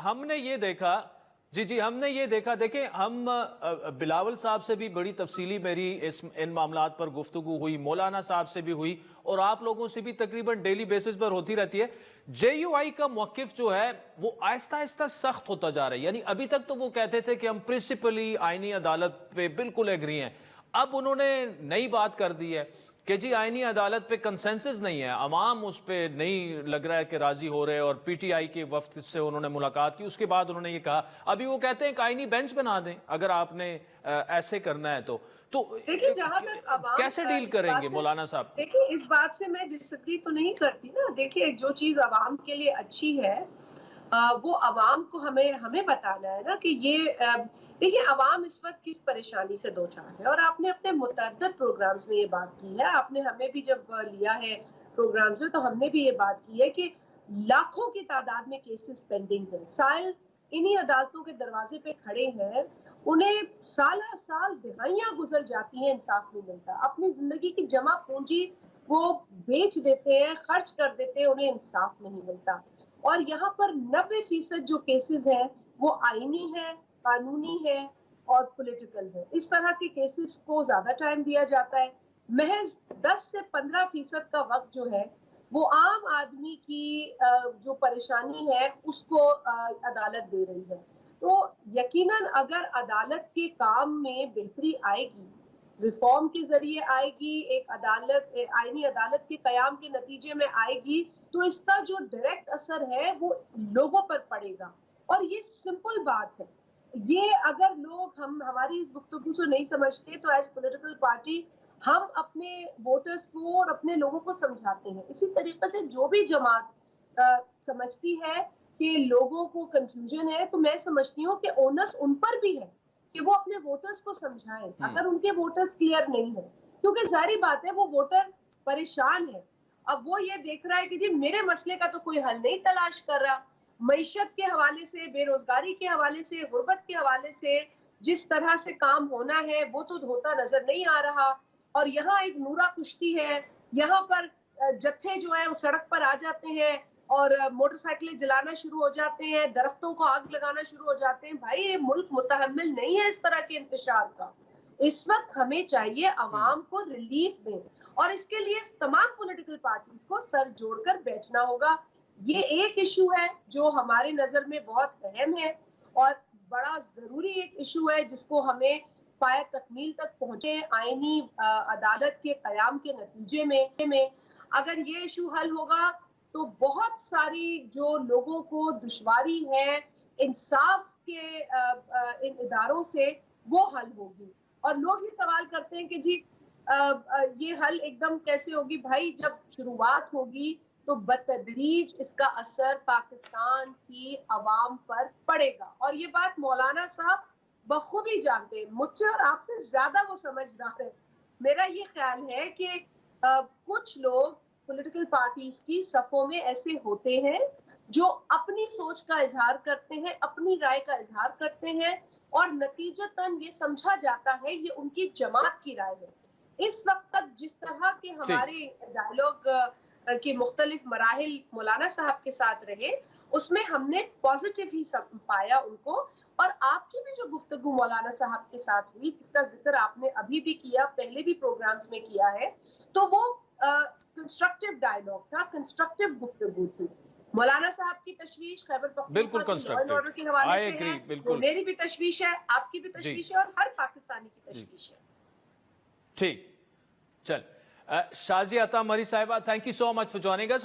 ہم نے یہ دیکھا ہم نے یہ دیکھا، دیکھیں ہم بلاول صاحب سے بھی بڑی تفصیلی میری ان معاملات پر گفتگو ہوئی، مولانا صاحب سے بھی ہوئی، اور آپ لوگوں سے بھی تقریباً ڈیلی بیسس پر ہوتی رہتی ہے۔ جے یو آئی کا موقف جو ہے وہ آہستہ آہستہ سخت ہوتا جا رہا ہے، یعنی ابھی تک تو وہ کہتے تھے کہ ہم پرنسپلی آئینی عدالت پہ بالکل ایگری ہیں، اب انہوں نے نئی بات کر دی ہے کہ جی آئینی عدالت پہ کنسنسس نہیں ہے، عوام اس پہ نہیں لگ رہا ہے کہ راضی ہو رہے، اور پی ٹی آئی کے وفد سے انہوں نے ملاقات کی، اس کے بعد انہوں نے یہ کہا ابھی وہ کہتے ہیں کہ آئینی بینچ بنا دیں اگر آپ نے ایسے کرنا ہے تو دیکھیں جہاں تک عوام کیسے ڈیل کریں گے مولانا صاحب؟ دیکھیں اس بات سے میں ڈس ایگری تو نہیں کرتی نا۔ دیکھیں جو چیز عوام کے لیے اچھی ہے وہ عوام کو ہمیں بتانا ہے نا کہ یہ دیکھیں عوام اس وقت کس پریشانی سے دوچار ہے، اور آپ نے اپنے متعدد پروگرامز میں یہ بات کی ہے، آپ نے ہمیں بھی جب لیا ہے پروگرامز میں تو ہم نے بھی یہ بات کی ہے کہ لاکھوں کی تعداد میں کیسز پینڈنگ ہیں، سائل انہی عدالتوں کے دروازے پہ کھڑے ہیں، انہیں سالہ سال دہائیاں گزر جاتی ہیں، انصاف نہیں ملتا، اپنی زندگی کی جمع پونجی وہ بیچ دیتے ہیں، خرچ کر دیتے ہیں، انہیں انصاف نہیں ملتا۔ اور یہاں پر 90% جو کیسز ہیں وہ آئینی ہیں، قانونی ہیں اور پولیٹیکل ہیں۔ اس طرح کے کیسز کو زیادہ ٹائم دیا جاتا ہے، محض 10 سے 15% کا وقت جو ہے وہ عام آدمی کی جو پریشانی ہے اس کو عدالت دے رہی ہے۔ تو یقیناً اگر عدالت کے کام میں بہتری آئے گی، ریفارم کے ذریعے آئے گی، ایک عدالت آئینی عدالت کے قیام کے نتیجے میں آئے گی، تو اس کا جو ڈائریکٹ اثر ہے وہ لوگوں پر پڑے گا۔ اور یہ سمپل بات ہے، یہ اگر لوگ ہماری اس گفتگو سے نہیں سمجھتے تو ایز پولیٹیکل پارٹی ہم اپنے ووٹرز کو اور اپنے لوگوں کو سمجھاتے ہیں۔ اسی طریقے سے جو بھی جماعت سمجھتی ہے کہ لوگوں کو کنفیوژن ہے، تو میں سمجھتی ہوں کہ اونس ان پر بھی ہے کہ وہ اپنے ووٹرز کو سمجھائیں اگر ان کے ووٹرز کلیئر نہیں ہیں، کیونکہ ظاہری بات ہے وہ ووٹر پریشان ہے۔ اب وہ یہ دیکھ رہا ہے کہ جی میرے مسئلے کا تو کوئی حل نہیں تلاش کر رہا، معیشت کے حوالے سے، بے روزگاری کے حوالے سے، غربت کے حوالے سے جس طرح سے کام ہونا ہے وہ تو ہوتا نظر نہیں آ رہا، اور یہاں ایک نورا کشتی ہے، یہاں پر جتھے جو ہے وہ سڑک پر آ جاتے ہیں اور موٹر سائیکلیں جلانا شروع ہو جاتے ہیں، درختوں کو آگ لگانا شروع ہو جاتے ہیں۔ بھائی یہ ملک متحمل نہیں ہے اس طرح کے انتشار کا۔ اس وقت ہمیں چاہیے عوام کو ریلیف دیں، اور اس کے لیے تمام پولیٹیکل پارٹیز کو سر جوڑ کر بیٹھنا ہوگا۔ یہ ایک ایشو ہے جو ہمارے نظر میں بہت اہم ہے اور بڑا ضروری ایک ایشو ہے جس کو ہمیں پایہ تکمیل تک پہنچے آئینی عدالت کے قیام کے نتیجے میں۔ اگر یہ ایشو حل ہوگا تو بہت ساری جو لوگوں کو دشواری ہے انصاف کے ان اداروں سے وہ حل ہوگی۔ اور لوگ یہ سوال کرتے ہیں کہ جی یہ حل ایک دم کیسے ہوگی؟ بھائی جب شروعات ہوگی تو بتدریج اس کا اثر پاکستان کی عوام پر پڑے گا، اور یہ بات مولانا صاحب بخوبی جانتے ہیں، مجھ سے اور آپ سے زیادہ وہ سمجھدار ہے۔ میرا یہ خیال ہے کہ کچھ لوگ پولیٹیکل پارٹیز کی صفوں میں ایسے ہوتے ہیں جو اپنی سوچ کا اظہار کرتے ہیں، اپنی رائے کا اظہار کرتے ہیں، اور نتیجتاً یہ سمجھا جاتا ہے یہ ان کی جماعت کی رائے ہے۔ اس وقت تک جس طرح کے ہمارے ڈائیلاگ کے مختلف مراحل مولانا صاحب کے ساتھ رہے اس میں ہم نے پازیٹیو ہی پایا ان کو، اور آپ کی بھی جو گفتگو مولانا صاحب کے ساتھ ہوئی جس کا ذکر آپ نے ابھی بھی کیا، پہلے بھی پروگرامز میں کیا ہے، تو وہ کنسٹرکٹیو ڈائیلاگ تھا، کنسٹرکٹیو گفتگو تھی۔ مولانا صاحب کی تشویش خیبر پختونخوا کی لا اینڈ آرڈر کے حوالے سے ہے، وہ میری بھی تشویش ہے، آپ کی بھی تشویش ہے، اور ہر پاکستانی کی تشویش ہے۔ ٹھیک، چل شازیہ عطا مری صاحبہ، thank you so much for joining us.